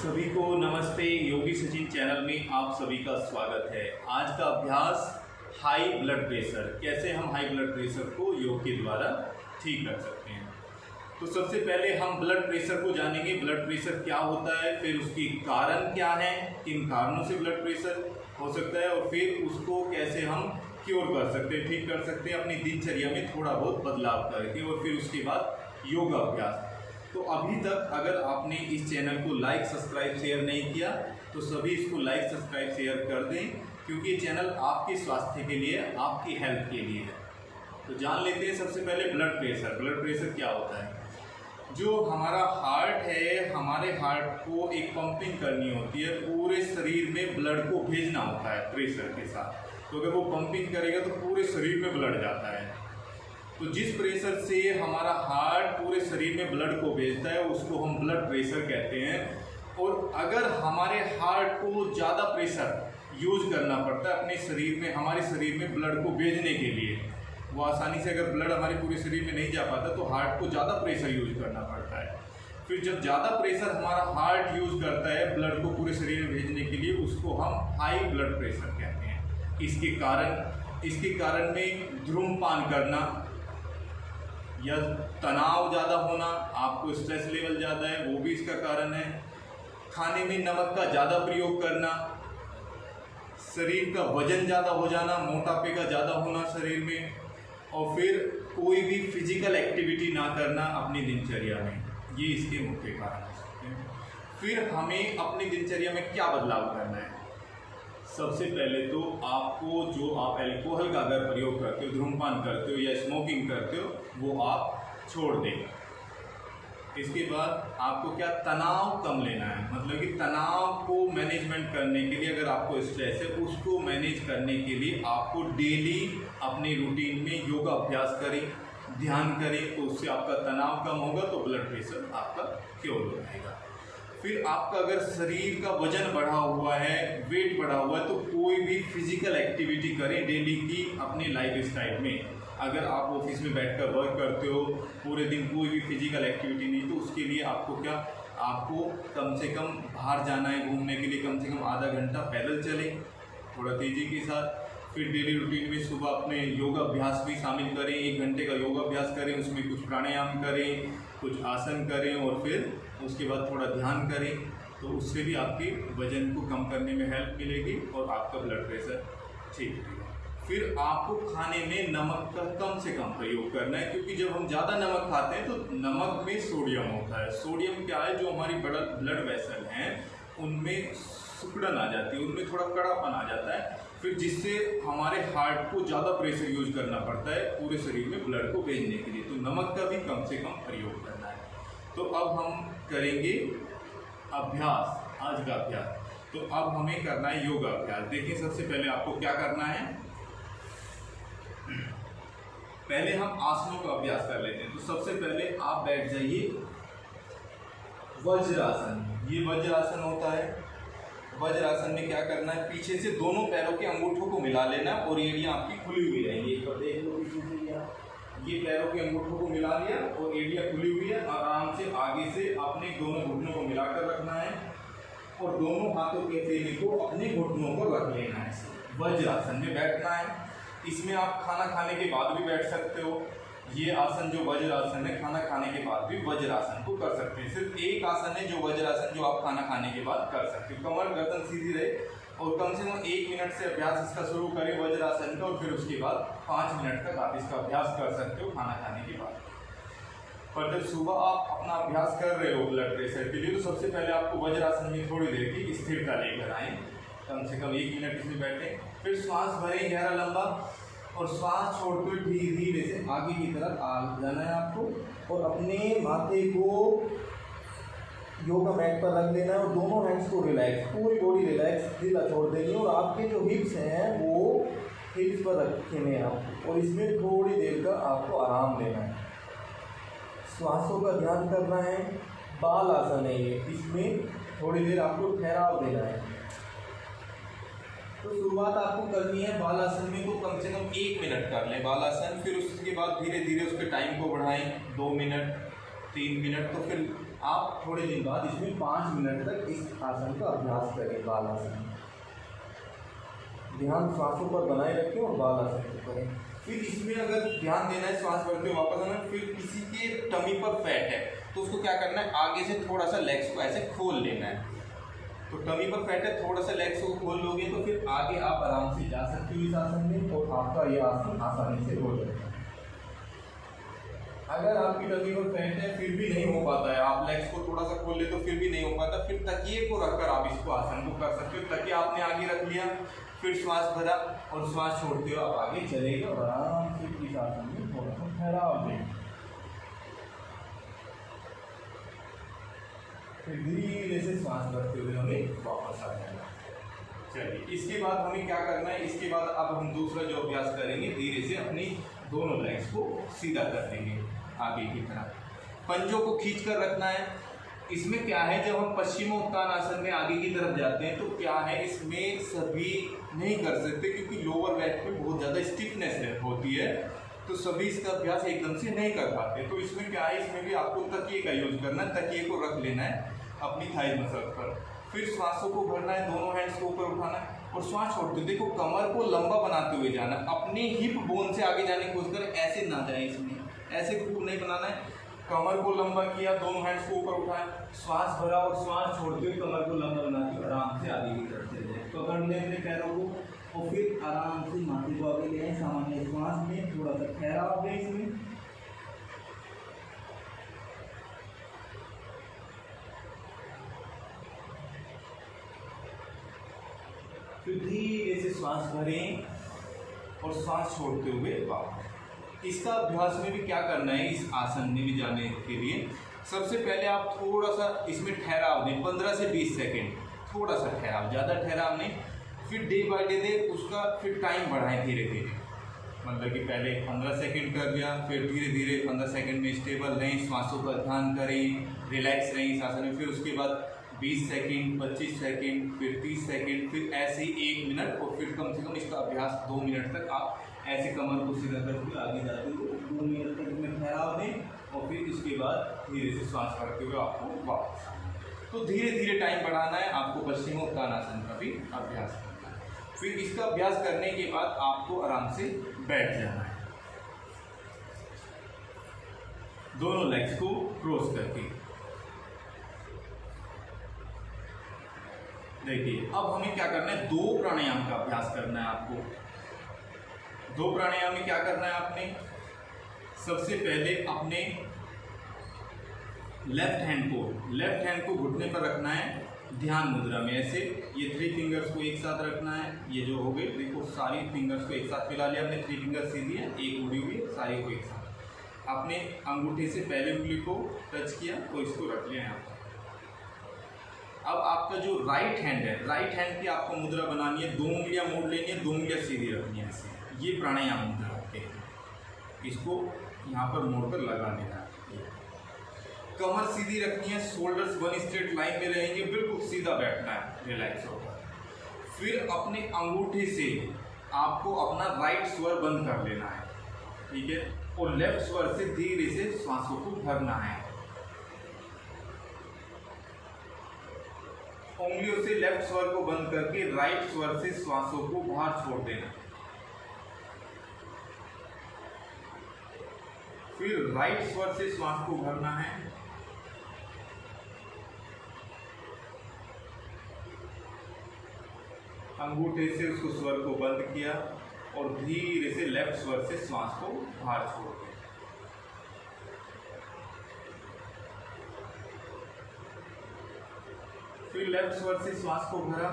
सभी को नमस्ते। योगी सचिन चैनल में आप सभी का स्वागत है। आज का अभ्यास हाई ब्लड प्रेशर, कैसे हम हाई ब्लड प्रेशर को योग के द्वारा ठीक कर सकते हैं। तो सबसे पहले हम ब्लड प्रेशर को जानेंगे, ब्लड प्रेशर क्या होता है, फिर उसके कारण क्या हैं, किन कारणों से ब्लड प्रेशर हो सकता है, और फिर उसको कैसे हम क्योर कर सकते हैं, ठीक कर सकते हैं अपनी दिनचर्या में थोड़ा बहुत बदलाव करके, और फिर उसके बाद योग अभ्यास। तो अभी तक अगर आपने इस चैनल को लाइक सब्सक्राइब शेयर नहीं किया तो सभी इसको लाइक सब्सक्राइब शेयर कर दें, क्योंकि ये चैनल आपके स्वास्थ्य के लिए, आपकी हेल्थ के लिए है। तो जान लेते हैं सबसे पहले ब्लड प्रेशर। ब्लड प्रेशर क्या होता है? जो हमारा हार्ट है, हमारे हार्ट को एक पंपिंग करनी होती है, पूरे शरीर में ब्लड को भेजना होता है प्रेशर के साथ। तो अगर वो पंपिंग करेगा तो पूरे शरीर में ब्लड जाता है। तो जिस प्रेशर से हमारा हार्ट पूरे शरीर में ब्लड को भेजता है उसको हम ब्लड प्रेशर कहते हैं। और अगर हमारे हार्ट को ज़्यादा प्रेशर यूज करना पड़ता है अपने शरीर में, हमारे शरीर में ब्लड को भेजने के लिए, वो आसानी से अगर ब्लड हमारे पूरे शरीर में नहीं जा पाता तो हार्ट को ज़्यादा प्रेशर यूज करना पड़ता है। फिर जब ज़्यादा प्रेशर हमारा हार्ट यूज करता है ब्लड को पूरे शरीर में भेजने के लिए, उसको हम हाई ब्लड प्रेशर कहते हैं। इसके कारण में धूम्रपान करना या तनाव ज़्यादा होना, आपको स्ट्रेस लेवल ज़्यादा है, वो भी इसका कारण है। खाने में नमक का ज़्यादा प्रयोग करना, शरीर का वजन ज़्यादा हो जाना, मोटापे का ज़्यादा होना शरीर में, और फिर कोई भी फिजिकल एक्टिविटी ना करना अपनी दिनचर्या में, ये इसके मुख्य कारण हो सकते हैं। फिर हमें अपनी दिनचर्या में क्या बदलाव करना है? सबसे पहले तो आपको, जो आप अल्कोहल का अगर प्रयोग करते हो, धूम्रपान करते हो या स्मोकिंग करते हो, वो आप छोड़ दें। इसके बाद आपको क्या, तनाव कम लेना है। मतलब कि तनाव को मैनेजमेंट करने के लिए, अगर आपको स्ट्रेस है उसको मैनेज करने के लिए आपको डेली अपने रूटीन में योगा अभ्यास करें, ध्यान करें, तो उससे आपका तनाव कम होगा, तो ब्लड प्रेशर आपका क्योर हो जाएगा। फिर आपका अगर शरीर का वजन बढ़ा हुआ है, वेट बढ़ा हुआ है, तो कोई भी फिजिकल एक्टिविटी करें डेली की अपने लाइफ स्टाइल में। अगर आप ऑफिस में बैठकर वर्क करते हो, पूरे दिन कोई भी फिजिकल एक्टिविटी नहीं, तो उसके लिए आपको क्या, आपको कम से कम बाहर जाना है घूमने के लिए, कम से कम आधा घंटा पैदल चलें थोड़ा तेज़ी के साथ। फिर डेली रूटीन में सुबह अपने योगा अभ्यास भी शामिल करें, 1 घंटे का योगा अभ्यास करें, उसमें कुछ प्राणायाम करें, कुछ आसन करें, और फिर उसके बाद थोड़ा ध्यान करें। तो उससे भी आपके वजन को कम करने में हेल्प मिलेगी और आपका ब्लड प्रेशर ठीक रहेगा। फिर आपको खाने में नमक का कम से कम प्रयोग करना है, क्योंकि जब हम ज़्यादा नमक खाते हैं तो नमक में सोडियम होता है। सोडियम क्या है, जो हमारी ब्लड वेसल हैं उनमें सिकुड़न आ जाती है, उनमें थोड़ा कड़ापन आ जाता है, फिर जिससे हमारे हार्ट को ज़्यादा प्रेशर यूज करना पड़ता है पूरे शरीर में ब्लड को भेजने के लिए। तो नमक का भी कम से कम प्रयोग करना है। तो अब हम करेंगे अभ्यास, आज का अभ्यास। तो अब हमें करना है योगा अभ्यास। देखिए सबसे पहले आपको क्या करना है, पहले हम आसनों का अभ्यास कर लेते हैं। तो सबसे पहले आप बैठ जाइए वज्रासन। ये वज्रासन होता है। वज्रासन में क्या करना है, पीछे से दोनों पैरों के अंगूठों को मिला लेना, और एड़ियाँ आपकी खुली हुई रहेंगी। एक बार देख लो पीछे से, ये पैरों के अंगूठों को मिला लिया और एड़ियाँ खुली हुई है। आराम से आगे से अपने दोनों घुटनों को मिलाकर रखना है, और दोनों हाथों के तेली को अपने घुटनों पर रख लेना है। वज्रासन में बैठना है। इसमें आप खाना खाने के बाद भी बैठ सकते हो। ये आसन जो वज्रासन है, खाना खाने के बाद भी वज्रासन को कर सकते हैं। सिर्फ एक आसन है जो वज्रासन, जो आप खाना खाने के बाद कर सकते हो। कमर गर्दन सीधी रहे, और कम से कम 1 मिनट से अभ्यास इसका शुरू करें वज्रासन का, और फिर उसके बाद 5 मिनट तक आप इसका अभ्यास कर सकते हो खाना खाने के बाद। पर जब सुबह आप अपना अभ्यास कर रहे हो ब्लड प्रेशर के लिए, तो सबसे पहले आपको वज्रासन में थोड़ी देर की स्थिरता लेकर आएँ, कम से कम 1 मिनट इसमें बैठें। फिर श्वास भरें गहरा लंबा, और श्वास छोड़कर धीरे धीरे से आगे की तरफ आ जाना है आपको, और अपने माथे को योगा मैट पर रख लेना है, और दोनों हैंड्स को रिलैक्स, पूरी बॉडी रिलैक्स, ढीला छोड़ देनी है, और आपके जो हिप्स हैं वो हिप्स पर रखने हैं आप, और इसमें थोड़ी देर का आपको आराम लेना है। श्वासों का ध्यान करना है। बाल आसन है ये, इसमें थोड़ी देर आपको ठहराव देना है। तो शुरुआत आपको करनी है बालासन में, तो कम से कम 1 मिनट कर लें बालासन। फिर उसके बाद धीरे धीरे उसके टाइम को बढ़ाएं, 2 मिनट, 3 मिनट, तो फिर आप थोड़े दिन बाद इसमें 5 मिनट तक इस आसन का अभ्यास करें, बाल आसन। ध्यान श्वासों पर बनाए रखें और बाल आसन को करें। फिर इसमें अगर ध्यान देना है, श्वास भरते हुए वापस आना, फिर किसी के टमी पर फैट है तो उसको क्या करना है, आगे से थोड़ा सा लेग्स को ऐसे खोल लेना है। तो टमी पर फैट है, थोड़ा सा लेग्स को खोल लोगे तो फिर आगे आप आराम से जा सकते हो इस आसन में और आपका ये आसन आसानी से हो जाएगा। अगर आपकी टमी पर फैट है फिर भी नहीं हो पाता है, आप लेग्स को थोड़ा सा खोल ले तो फिर भी नहीं हो पाता, फिर तकिए को रखकर आप इसको आसन को कर सकते हो। तकिया आपने आगे रख लिया, फिर श्वास भरा और श्वास छोड़ते हो आप आगे चलेगा और आराम से इस आसन में थोड़ा सा ठहराव दें। फिर धीरे से श्वास भरते हुए हमें वापस आ जाना। चलिए इसके बाद हमें क्या करना है, इसके बाद अब हम दूसरा जो अभ्यास करेंगे, धीरे से अपनी दोनों लेग्स को सीधा कर देंगे आगे की तरफ, पंजों को खींच कर रखना है। इसमें क्या है, जब हम पश्चिमोत्तान आसन में आगे की तरफ जाते हैं तो क्या है, इसमें सभी नहीं कर सकते क्योंकि लोअर बैक में बहुत ज़्यादा स्टिफनेस होती है, तो सभी इसका अभ्यास एकदम से नहीं कर पाते। तो इसमें क्या है, इसमें भी आपको तकिए का यूज करना है, तकिए को रख लेना है अपनी थाई मसल पर, फिर श्वासों को भरना है, दोनों हैंड्स को ऊपर उठाना है और श्वास छोड़ते हुए देखो कमर को लंबा बनाते हुए जाना, अपने हिप बोन से आगे जाने की कोशिश करें, ऐसे ना जाए, इसमें ऐसे खूब नहीं बनाना है। कमर को लंबा किया, दोनों हैंड्स को ऊपर उठाया, श्वास भरा और श्वास छोड़ते हुए कमर को लंबा बनाते आराम से आगे की तरफ चले जाए। पकड़ लें अपने पैरों को और फिर आराम से माथे को आगे ले आए, सामान्य श्वास में थोड़ा सा ठहराव दें इसमें। फिर धीरे से श्वास भरें और श्वास छोड़ते हुए वापस। इसका अभ्यास में भी क्या करना है, इस आसन में भी जाने के लिए सबसे पहले आप थोड़ा सा इसमें ठहराव दें, 15 से 20 सेकेंड, थोड़ा सा ठहराव, ज़्यादा ठहराव नहीं। फिर डे बाय डे उसका फिर टाइम बढ़ाएं धीरे धीरे, मतलब कि पहले 15 सेकेंड कर लिया, फिर धीरे धीरे 15 सेकेंड में स्टेबल रहें, श्वासों का ध्यान करें, रिलैक्स रहें इस आसन में। फिर उसके बाद 20 सेकेंड, 25 सेकेंड, फिर 30 सेकेंड, फिर ऐसे ही 1 मिनट और फिर कम से कम इसका अभ्यास 2 मिनट तक आप ऐसे कमर को सीधा करते हुए आगे जाते हुए 2 मिनट तक इसमें ठहराव दें और फिर इसके बाद धीरे से श्वास करते हुए आपको वापस आना है। तो धीरे धीरे टाइम बढ़ाना है, आपको पश्चिमोत्तान आसन का भी अभ्यास करना है। फिर इसका अभ्यास करने के बाद आपको आराम से बैठ जाना है, दोनों लेग्स को क्रॉस करके। देखिए अब हमें क्या करना है, 2 प्राणायाम का अभ्यास करना है आपको। 2 प्राणायाम में क्या करना है आपने, सबसे पहले अपने लेफ्ट हैंड को घुटने पर रखना है ध्यान मुद्रा में, ऐसे ये 3 फिंगर्स को एक साथ रखना है। ये जो हो गए देखो, सारी फिंगर्स को एक साथ मिला लिया आपने, 3 फिंगर्स सीधी है, एक उड़ी हुई है, सारी को एक साथ। अपने अंगूठे से पहले उंगली को टच किया और इसको रख लिया यहाँ पर। अब आपका जो राइट हैंड है, राइट हैंड की आपको मुद्रा बनानी है, 2 उंगलियां मोड़ लेनी है, 2 उंगलियां सीधी रखनी है ऐसे, ये प्राणायाम मुद्रा होते हैं। इसको यहाँ पर मोड़कर लगा लेना है। कमर सीधी रखनी है, शोल्डर्स 1 स्ट्रेट लाइन में रहेंगे, बिल्कुल सीधा बैठना है, रिलैक्स होकर। फिर अपने अंगूठे से आपको अपना राइट स्वर बंद कर लेना है, ठीक है, और लेफ्ट स्वर से धीरे से श्वासों को भरना है। उंगलियों से लेफ्ट स्वर को बंद करके राइट स्वर से श्वासों को बाहर छोड़ देना। फिर राइट स्वर से श्वास को भरना है, अंगूठे से उसको स्वर को बंद किया और धीरे से लेफ्ट स्वर से श्वास को बाहर छोड़ दिया। फिर लेफ्ट स्वर से श्वास को भरा,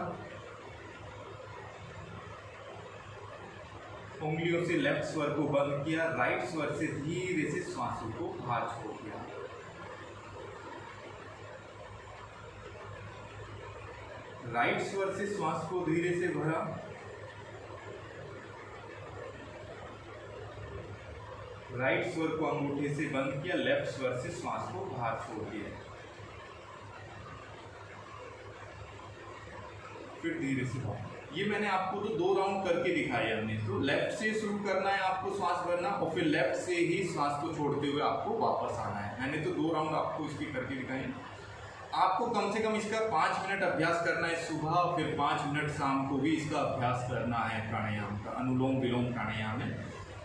उंगलियों से लेफ्ट स्वर को बंद किया, राइट स्वर से धीरे से श्वासों को बाहर छोड़ दिया। राइट स्वर से श्वास को धीरे से भरा, राइट स्वर को अंगूठे से बंद किया, लेफ्ट स्वर से श्वास को बाहर छोड़ दिया। फिर धीरे से बाहर। ये मैंने आपको तो 2 राउंड करके दिखाया हमने। तो लेफ्ट से शुरू करना है आपको सांस भरना, और फिर लेफ्ट से ही सांस को छोड़ते हुए आपको वापस आना है। मैंने तो 2 राउंड आपको इसके करके दिखाए। आपको कम से कम इसका 5 मिनट अभ्यास करना है सुबह, फिर 5 मिनट शाम को भी इसका अभ्यास करना है प्राणायाम का। अनुलोम विलोम प्राणायाम है,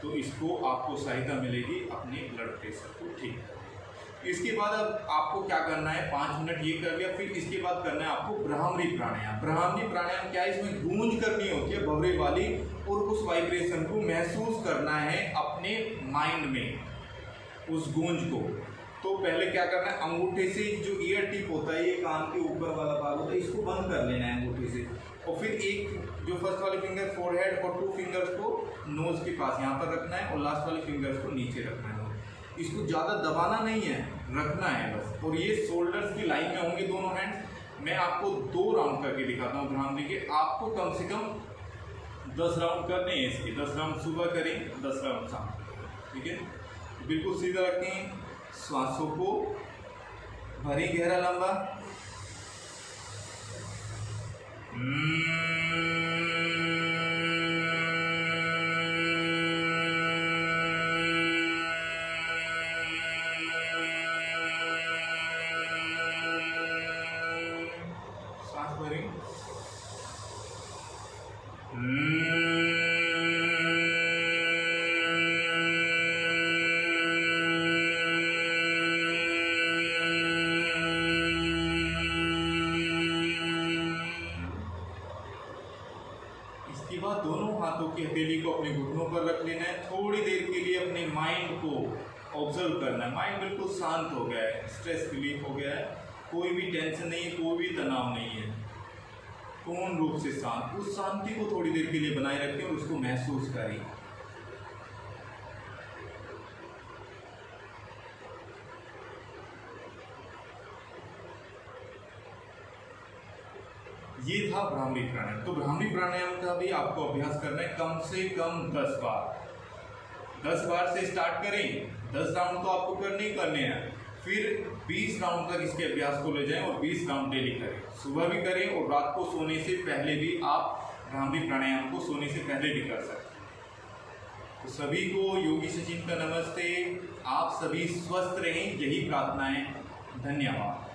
तो इसको आपको सहायता मिलेगी अपने ब्लड प्रेशर को ठीक करने। इसके बाद अब आपको क्या करना है, 5 मिनट ये कर लिया, फिर इसके बाद करना है आपको ब्राह्मरी प्राणायाम। ब्राह्मरी प्राणायाम क्या है, इसमें गूंज करनी होती है भंवरे वाली, और उस वाइब्रेशन को महसूस करना है अपने माइंड में, उस गूंज को। तो पहले क्या करना है, अंगूठे से जो ईयर टिप होता है, ये कान के ऊपर वाला भाग होता है, इसको बंद कर लेना है अंगूठे से, और फिर एक जो फर्स्ट वाले फिंगर फोरहेड और 2 फिंगर्स को नोज के पास यहाँ पर रखना है, और लास्ट वाले फिंगर्स को नीचे रखना है। इसको ज़्यादा दबाना नहीं है, रखना है बस। और ये शोल्डर्स की लाइन में होंगे दोनों हैंड। मैं आपको 2 राउंड करके दिखाता हूँ ब्राह्मरी के। आपको कम से कम 10 राउंड करने हैं इसके। 10 राउंड सुबह करें, 10 राउंड शाम को, ठीक है। बिल्कुल सीधा रखें, श्वासों को भरें गहरा लंबा, सांस भरें, इसके बाद दोनों हाथों की हथेली को अपने घुटनों पर रख लेना है। थोड़ी देर के लिए अपने माइंड को ऑब्जर्व करना है। माइंड बिल्कुल शांत हो गया है, स्ट्रेस रिलीफ हो गया है, कोई भी टेंशन नहीं है, कोई भी तनाव नहीं है, पूर्ण रूप से शांत। उस शांति को थोड़ी देर के लिए बनाए रखें और उसको महसूस करें। ये था भ्रामरी प्राणायाम। तो भ्रामरी प्राणायाम का भी आपको अभ्यास करना है कम से कम 10 बार। 10 बार से स्टार्ट करें, 10 राउंड तो आपको करने ही करने हैं, फिर 20 राउंड तक इसके अभ्यास को ले जाएं और 20 राउंड डेली करें। सुबह भी करें और रात को सोने से पहले भी आप भ्रामरी प्राणायाम को सोने से पहले भी कर सकते हैं। तो सभी को योगी सचिन का नमस्ते। आप सभी स्वस्थ रहें, यही प्रार्थना है। धन्यवाद।